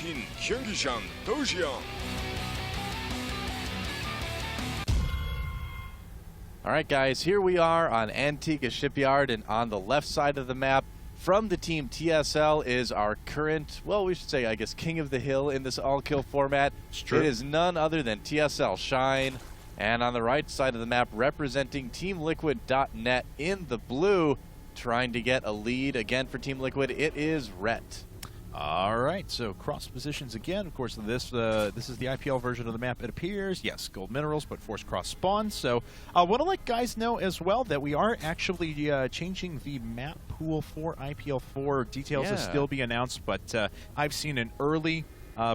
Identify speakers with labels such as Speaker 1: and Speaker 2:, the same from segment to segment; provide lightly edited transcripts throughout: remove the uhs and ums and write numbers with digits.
Speaker 1: in Gyeonggi-san, Dojeon.
Speaker 2: All right, guys, here we are on Antigua Shipyard, and on the left side of the map from the team TSL is our current, well, we should say, I guess, king of the hill in this all-kill format.
Speaker 3: It's true.
Speaker 2: It is none other than TSL.Shine. And on the right side of the map, representing Team Liquid.Net in the blue, trying to get a lead again for Team Liquid, it is Ret.
Speaker 3: All right, so cross positions again. Of course, this is the IPL version of the map, it appears. Yes, gold minerals, but force cross spawns. So I want to let guys know as well that we are actually changing the map pool for IPL 4. Details will still be announced, but I've seen an early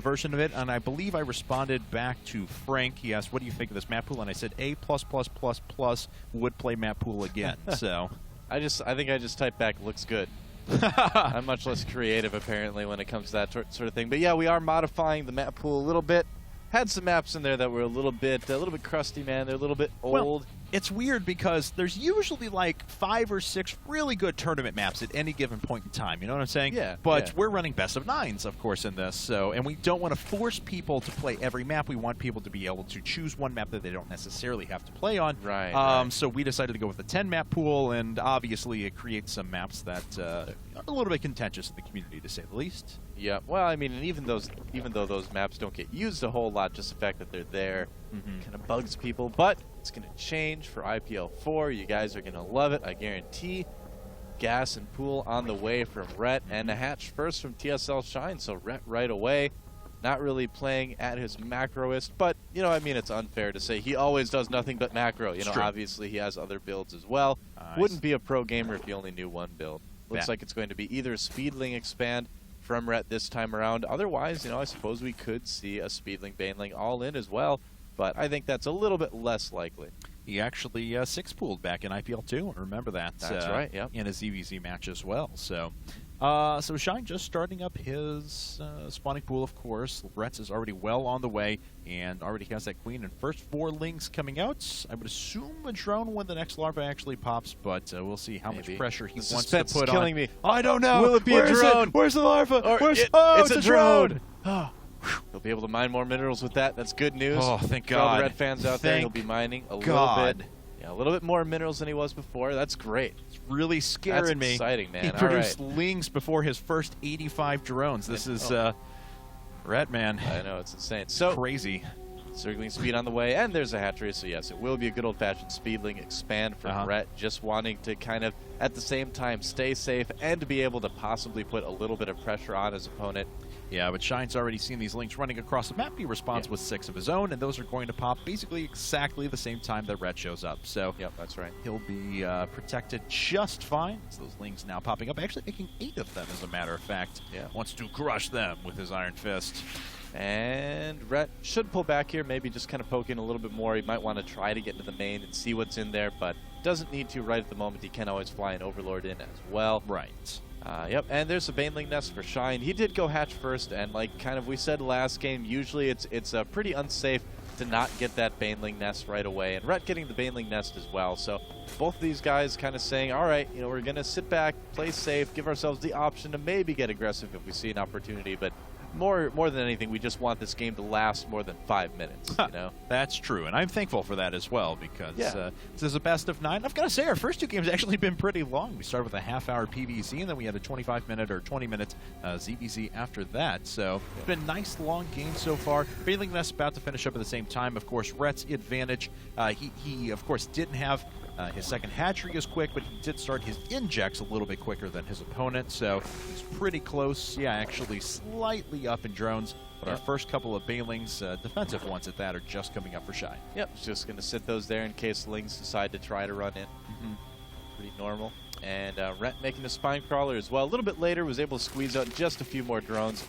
Speaker 3: version of it, and I believe I responded back to Frank. He asked, what do you think of this map pool? And I said A++++ would play map pool again. So
Speaker 2: I think I just typed back, looks good. I'm much less creative, apparently, when it comes to that sort of thing. But yeah, we are modifying the map pool a little bit. Had some maps in there that were a little bit crusty, man. They're a little bit old.
Speaker 3: Well, it's weird because there's usually like 5 or 6 really good tournament maps at any given point in time. You know what I'm saying?
Speaker 2: Yeah.
Speaker 3: But we're running best of 9s, of course, in this. So, and we don't want to force people to play every map. We want people to be able to choose one map that they don't necessarily have to play on.
Speaker 2: Right.
Speaker 3: So we decided to go with the 10 map pool, and obviously it creates some maps that are a little bit contentious in the community, to say the least.
Speaker 2: Yeah. Well, I mean, and even though those maps don't get used a whole lot, just the fact that they're there kind of bugs people. But it's going to change for IPL 4. You guys are going to love it, I guarantee. Gas and pool on the way from Ret, and a hatch first from TSL.Shine. So Ret right away, not really playing at his macroist, but you know, I mean, it's unfair to say he always does nothing but macro. You know, obviously he has other builds as well. Wouldn't be a pro gamer if you only knew one build. Looks like it's going to be either Speedling expand from Ret this time around. Otherwise, you know, I suppose we could see a Speedling Baneling all in as well, but I think that's a little bit less likely.
Speaker 3: He actually 6-pooled back in IPL 2. Remember that.
Speaker 2: That's right, yep.
Speaker 3: In a ZVZ match as well. So, so Shine just starting up his spawning pool, of course. Retz is already well on the way and already has that queen. And first 4 lings coming out. I would assume a drone when the next larva actually pops, but we'll see how much pressure he wants to put on.
Speaker 2: Killing me.
Speaker 3: I don't know.
Speaker 2: Will it be a drone?
Speaker 3: Where's the larva?
Speaker 2: It's a drone. They'll be able to mine more minerals with that. That's good news.
Speaker 3: Oh, thank
Speaker 2: For all
Speaker 3: God.
Speaker 2: the Red fans out there, he'll be mining a little bit. Yeah, a little bit more minerals than he was before. That's great.
Speaker 3: It's really scaring me.
Speaker 2: That's exciting, man.
Speaker 3: He produced lings before his first 85 drones. This is Ret, man.
Speaker 2: I know, it's insane. So
Speaker 3: crazy.
Speaker 2: Circling speed on the way, and there's a hatchery, so yes, it will be a good old-fashioned Speedling expand from Ret, just wanting to kind of, at the same time, stay safe and to be able to possibly put a little bit of pressure on his opponent.
Speaker 3: Yeah, but Shine's already seen these links running across the map. He responds with 6 of his own, and those are going to pop basically exactly the same time that Ret shows up. So
Speaker 2: yep, that's right.
Speaker 3: He'll be protected just fine. So those links now popping up, actually making 8 of them, as a matter of fact.
Speaker 2: Yeah.
Speaker 3: Wants to crush them with his Iron Fist.
Speaker 2: And Ret should pull back here, maybe just kind of poke in a little bit more. He might want to try to get into the main and see what's in there, but doesn't need to right at the moment. He can always fly an Overlord in as well.
Speaker 3: Right.
Speaker 2: Yep, and there's a Baneling nest for Shine. He did go hatch first, and like kind of we said last game, usually it's pretty unsafe to not get that Baneling nest right away. And Ret getting the Baneling nest as well. So both of these guys kind of saying, all right, you know, we're going to sit back, play safe, give ourselves the option to maybe get aggressive if we see an opportunity, but more than anything, we just want this game to last more than 5 minutes, you know?
Speaker 3: That's true, and I'm thankful for that as well, because this is a best of 9. I've got to say, our first 2 games have actually been pretty long. We started with a half-hour PVZ, and then we had a 25-minute or 20-minute ZVZ after that. So it's been nice, long games so far. Baneling Nest about to finish up at the same time. Of course, Ret's advantage. He of course, didn't have his second hatchery as quick, but he did start his injects a little bit quicker than his opponent, so he's pretty close. Yeah, actually slightly up in drones, but our first couple of Banelings, defensive ones at that, are just coming up for Shine.
Speaker 2: Yep, just going to sit those there in case Lings decide to try to run in. Pretty normal. And Ret making a Spine Crawler as well. A little bit later, was able to squeeze out just a few more drones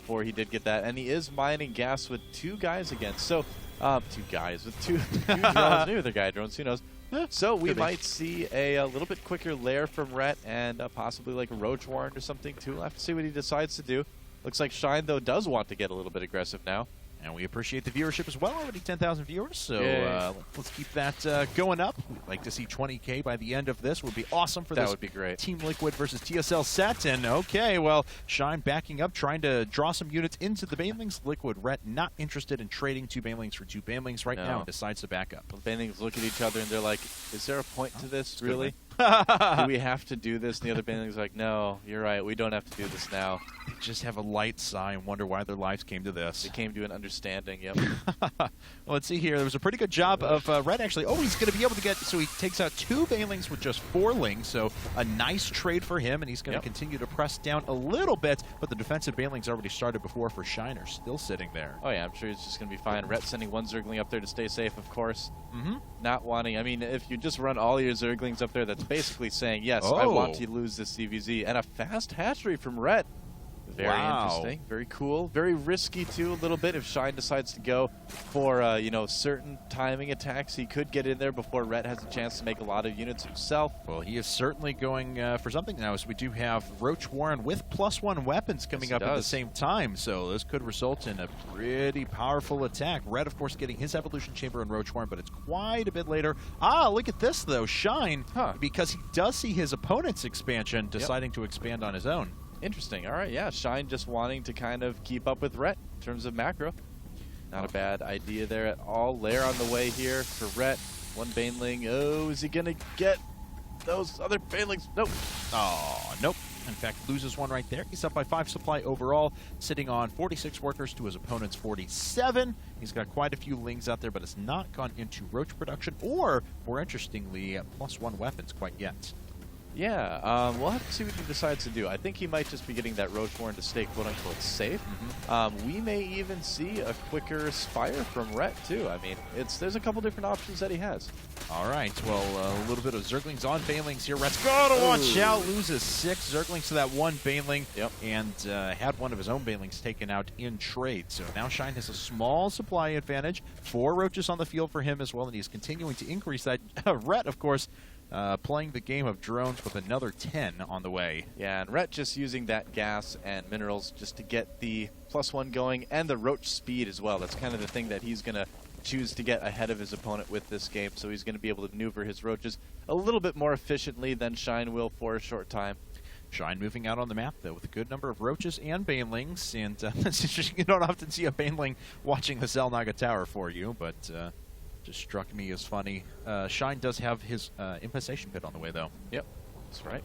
Speaker 2: before he did get that. And he is mining gas with 2 guys again. So, 2 guys with two drones. Maybe they're guy drones, who knows. So we might see a little bit quicker lair from Ret, and possibly like a Roach Warren or something too. We'll have to see what he decides to do. Looks like Shine, though, does want to get a little bit aggressive now.
Speaker 3: And we appreciate the viewership as well. Already 10,000 viewers, so let's keep that going up. We'd like to see 20K by the end of this. Would be awesome for this.
Speaker 2: That would be great.
Speaker 3: Team Liquid versus TSL set. And okay, well, Shine backing up, trying to draw some units into the Banelings. Liquid.Ret not interested in trading 2 Banelings for 2 Banelings right now and decides to back up.
Speaker 2: The Banelings look at each other and they're like, is there a point to this, really? Do we have to do this? And the other Banelings are like, no, you're right, we don't have to do this now.
Speaker 3: They just have a light sigh and wonder why their lives came to this.
Speaker 2: They came to an understanding, yep.
Speaker 3: Well, let's see here. There was a pretty good job of Red, actually. Oh, he's going to be able to get, so he takes out 2 Banelings with just 4 Lings, so a nice trade for him, and he's going to continue to press down a little bit, but the defensive Banelings already started before for Shiner, still sitting there.
Speaker 2: Oh, yeah, I'm sure he's just going to be fine. Ret sending 1 Zergling up there to stay safe, of course. Not wanting, I mean, if you just run all your Zerglings up there, that's basically saying, yes, I want to lose this CVZ. And a fast hatchery from Ret. Very interesting, very cool, very risky too a little bit. If Shine decides to go for you know, certain timing attacks, he could get in there before Ret has a chance to make a lot of units himself.
Speaker 3: Well, he is certainly going for something now, as we do have Roach Warren with +1 weapons coming up at the same time, so this could result in a pretty powerful attack. Ret, of course, getting his Evolution Chamber and Roach Warren, but it's quite a bit later. Ah, look at this though, Shine, because he does see his opponent's expansion, deciding to expand on his own.
Speaker 2: Interesting. All right, yeah. Shine just wanting to kind of keep up with Ret in terms of macro. Not a bad idea there at all. Lair on the way here for Ret. 1 Baneling. Oh, is he going to get those other Banelings? Nope.
Speaker 3: Oh, nope. In fact, loses 1 right there. He's up by 5 supply overall, sitting on 46 workers to his opponent's 47. He's got quite a few Lings out there, but has not gone into Roach production or, more interestingly, +1 weapons quite yet.
Speaker 2: Yeah, we'll have to see what he decides to do. I think he might just be getting that Roach Warren to stay quote-unquote safe. We may even see a quicker Spire from Ret, too. I mean, there's a couple different options that he has.
Speaker 3: All right, well, a little bit of Zerglings on Banelings here. Ret's got to watch out. Loses 6 Zerglings to that 1 Baneling, and had 1 of his own Banelings taken out in trade. So now Shine has a small supply advantage. 4 Roaches on the field for him as well, and he's continuing to increase that. Ret, of course, playing the game of drones with another 10 on the way.
Speaker 2: Yeah, and Ret just using that gas and minerals just to get the +1 going and the Roach speed as well. That's kind of the thing that he's going to choose to get ahead of his opponent with this game, so he's going to be able to maneuver his Roaches a little bit more efficiently than Shine will for a short time.
Speaker 3: Shine moving out on the map, though, with a good number of Roaches and Banelings, and you don't often see a Baneling watching the Xel'Naga Tower for you, but just struck me as funny. Shine does have his infestation pit on the way, though.
Speaker 2: Yep, that's right.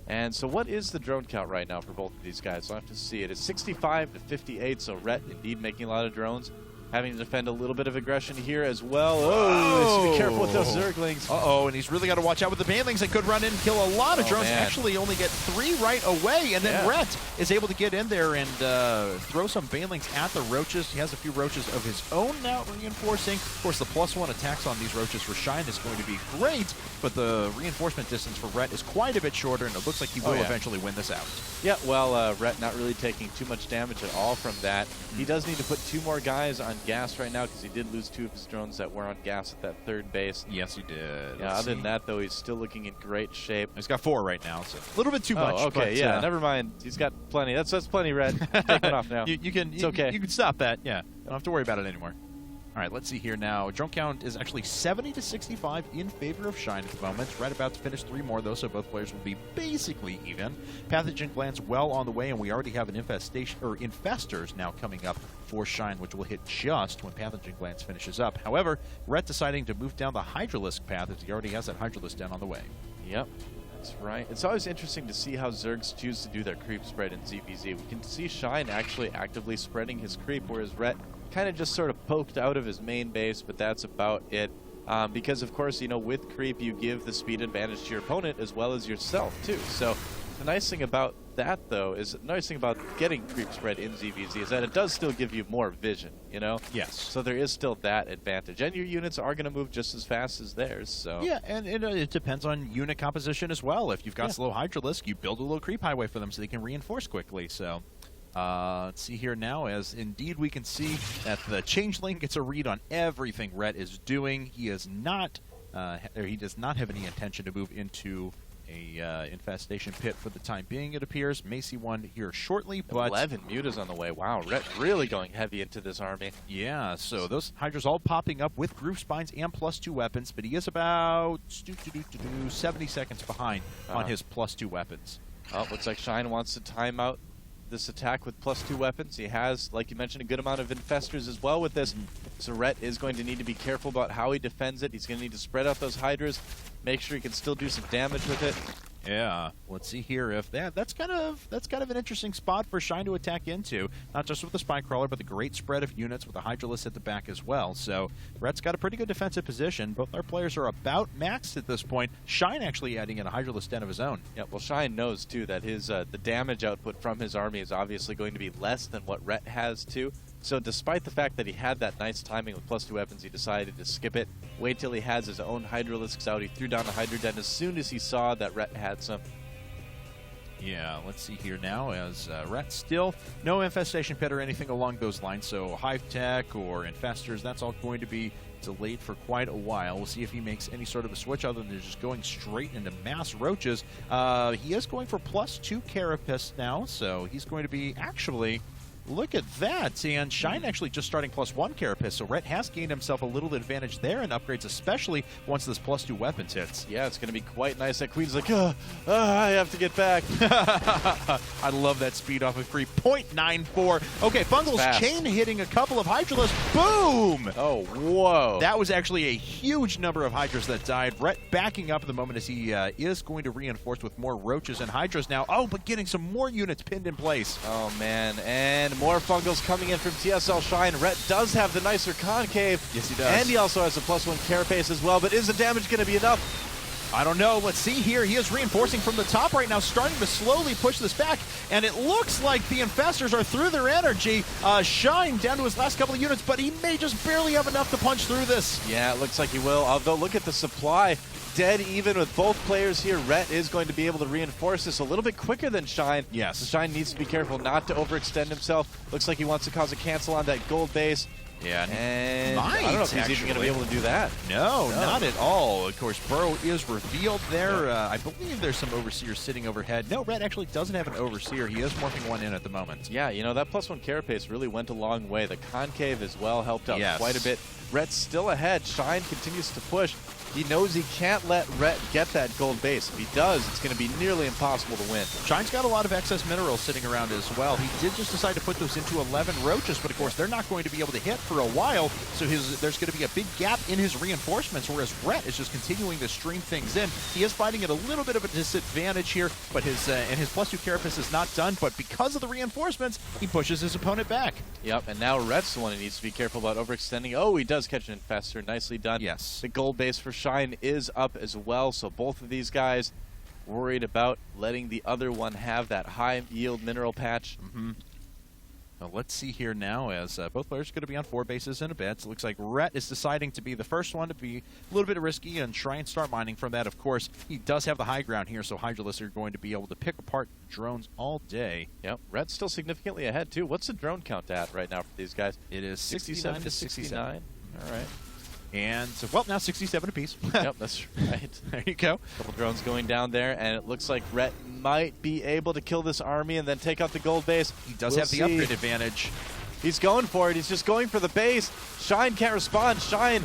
Speaker 2: And so what is the drone count right now for both of these guys? I'll have to see it. It's 65 to 58, so Ret indeed making a lot of drones. Having to defend a little bit of aggression here as well. Oh, be careful with those Zerglings.
Speaker 3: Uh-oh, and he's really got to watch out with the Banelings. They could run in and kill a lot of drones. Man. Actually only get 3 right away, and then Ret is able to get in there and throw some Banelings at the Roaches. He has a few Roaches of his own now reinforcing. Of course, the +1 attacks on these Roaches for Shine is going to be great, but the reinforcement distance for Ret is quite a bit shorter, and it looks like he will eventually win this out.
Speaker 2: Yeah, well, Ret not really taking too much damage at all from that. He does need to put 2 more guys on gas right now because he did lose 2 of his drones that were on gas at that 3rd base.
Speaker 3: Yes, he did.
Speaker 2: Yeah, other than that, though, he's still looking in great shape.
Speaker 3: He's got 4 right now, so a little bit too much.
Speaker 2: Okay,
Speaker 3: but,
Speaker 2: yeah, never mind. He's got plenty. That's plenty, Red. Take it off now.
Speaker 3: It's okay. You can stop that. Yeah, don't have to worry about it anymore. All right, let's see here now. Drone count is actually 70 to 65 in favor of Shine at the moment. Right about to finish 3 more, though, so both players will be basically even. Pathogen Glands well on the way, and we already have an infestors now coming up for Shine, which will hit just when Pathogen Glands finishes up. However, Ret deciding to move down the Hydralisk path, as he already has that Hydralisk down on the way.
Speaker 2: Yep. That's right. It's always interesting to see how Zergs choose to do their creep spread in ZVZ. We can see Shine actually actively spreading his creep, whereas Ret kind of just sort of poked out of his main base, but that's about it. Because, of course, you know, with creep, you give the speed advantage to your opponent as well as yourself, too. So the nice thing about that, though, is the nice thing about getting creep spread in ZVZ is that it does still give you more vision, you know?
Speaker 3: Yes.
Speaker 2: So there is still that advantage. And your units are going to move just as fast as theirs, so...
Speaker 3: Yeah, and it depends on unit composition as well. If you've got slow Hydralisk, you build a little creep highway for them so they can reinforce quickly, so... let's see here now, as indeed we can see that the Changeling gets a read on everything Ret is doing. He is not, or he does not have any intention to move into a infestation pit for the time being, it appears. May see one here shortly, but
Speaker 2: 11 mutas on the way. Wow, Ret really going heavy into this army.
Speaker 3: yeah, so those Hydras all popping up with groove spines and +2 weapons, but he is about 70 seconds behind on his +2 weapons.
Speaker 2: Oh, looks like Shine wants to time out this attack with +2 weapons. He has, like you mentioned, a good amount of infestors as well with this. So Ret is going to need to be careful about how he defends it. He's going to need to spread out those Hydras, make sure he can still do some damage with it.
Speaker 3: Yeah, let's see here if that's kind of an interesting spot for Shine to attack into. Not just with the Spine Crawler, but the great spread of units with the Hydralisk at the back as well. So Ret's got a pretty good defensive position. Both our players are about maxed at this point. Shine actually adding in a Hydralisk den of his own.
Speaker 2: Yeah, well, Shine knows too that his the damage output from his army is obviously going to be less than what Ret has too. So despite the fact that he had that nice timing with +2 weapons, he decided to skip it. Wait till he has his own Hydralisks out. He threw down a Hydra Den as soon as he saw that Ret had some.
Speaker 3: Yeah, let's see here now as Ret still no infestation pit or anything along those lines. So Hive Tech or infestors, that's all going to be delayed for quite a while. We'll see if he makes any sort of a switch other than just going straight into mass roaches. He is going for +2 Carapace now, so he's going to be actually... Look at that, and Shine actually just starting +1 Carapace, so Ret has gained himself a little advantage there in upgrades, especially once this +2 weapons hits.
Speaker 2: Yeah, it's going to be quite nice. That Queen's like, I have to get back.
Speaker 3: I love that speed off of 3.94. Okay, Fungal's chain hitting a couple of Hydralisks. Boom!
Speaker 2: Oh, whoa.
Speaker 3: That was actually a huge number of Hydras that died. Ret backing up at the moment as he is going to reinforce with more Roaches and Hydras now. Oh, but getting some more units pinned in place.
Speaker 2: Oh, man, and more Fungals coming in from TSL.Shine. Ret does have the nicer concave.
Speaker 3: Yes, he does.
Speaker 2: And he also has a +1 Carapace as well, but is the damage going to be enough?
Speaker 3: I don't know. Let's see here. He is reinforcing from the top right now, starting to slowly push this back, and it looks like the infestors are through their energy. Shine down to his last couple of units, but he may just barely have enough to punch through this.
Speaker 2: Yeah, it looks like he will, although look at the supply. Dead even with both players here. Ret is going to be able to reinforce this a little bit quicker than Shine.
Speaker 3: Yes.
Speaker 2: So Shine needs to be careful not to overextend himself. Looks like he wants to cause a cancel on that gold base.
Speaker 3: Yeah,
Speaker 2: and I don't know if he's even going to be able to do that.
Speaker 3: No, not at all. Of course, Burrow is revealed there. I believe there's some Overseers sitting overhead. No, Ret actually doesn't have an Overseer. He is morphing one in at the moment.
Speaker 2: Yeah, you know, that +1 Carapace really went a long way. The concave as well helped out quite a bit. Ret's still ahead. Shine continues to push. He knows he can't let Ret get that gold base. If he does, it's going to be nearly impossible to win.
Speaker 3: Shine's got a lot of excess minerals sitting around as well. He did just decide to put those into 11 Roaches, but of course they're not going to be able to hit for a while, so there's going to be a big gap in his reinforcements, whereas Ret is just continuing to stream things in. He is fighting at a little bit of a disadvantage here, but his +2 Carapace is not done, but because of the reinforcements, he pushes his opponent back.
Speaker 2: Yep, and now Ret's the one who needs to be careful about overextending. Oh, he does catch an infestor. Nicely done.
Speaker 3: Yes.
Speaker 2: The gold base for Shine is up as well, so both of these guys worried about letting the other one have that high yield mineral patch.
Speaker 3: Now let's see here now as both players are going to be on 4 bases in a bit. So it looks like Ret is deciding to be the first one to be a little bit risky and try and start mining from that. Of course, he does have the high ground here, so Hydralisks are going to be able to pick apart drones all day.
Speaker 2: Yep, Ret's still significantly ahead too. What's the drone count at right now for these guys?
Speaker 3: It is 67 to 69.
Speaker 2: All right.
Speaker 3: And so, well, now 67 apiece.
Speaker 2: Yep, that's right.
Speaker 3: There you go.
Speaker 2: Couple drones going down there, and it looks like Ret might be able to kill this army and then take out the gold base.
Speaker 3: He does have the upgrade advantage.
Speaker 2: He's going for it. He's just going for the base. Shine can't respond. Shine,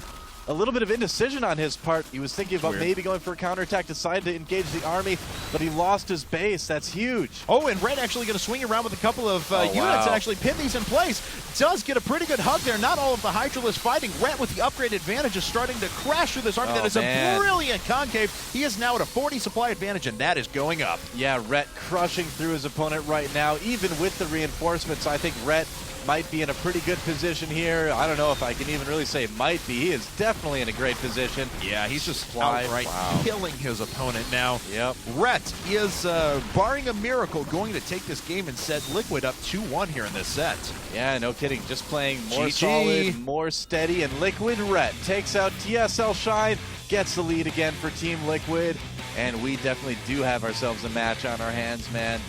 Speaker 2: a little bit of indecision on his part. He was thinking about maybe going for a counterattack, decided to engage the army, but he lost his base. That's huge.
Speaker 3: Oh, and Ret actually going to swing around with a couple of units and actually pin these in place. Does get a pretty good hug there. Not all of the Hydralisks fighting. Ret with the upgrade advantage is starting to crash through this army. That is a brilliant concave. He is now at a 40 supply advantage, and that is going up.
Speaker 2: Yeah, Ret crushing through his opponent right now. Even with the reinforcements, I think Ret might be in a pretty good position here. I don't know if I can even really say might be. He is definitely in a great position.
Speaker 3: Yeah, he's just outright killing his opponent now.
Speaker 2: Yep.
Speaker 3: Ret is, barring a miracle, going to take this game and set Liquid up 2-1 here in this set.
Speaker 2: Yeah, no kidding. Just playing more solid, more steady, and Liquid.Ret takes out TSL.Shine, gets the lead again for Team Liquid, and we definitely do have ourselves a match on our hands, man.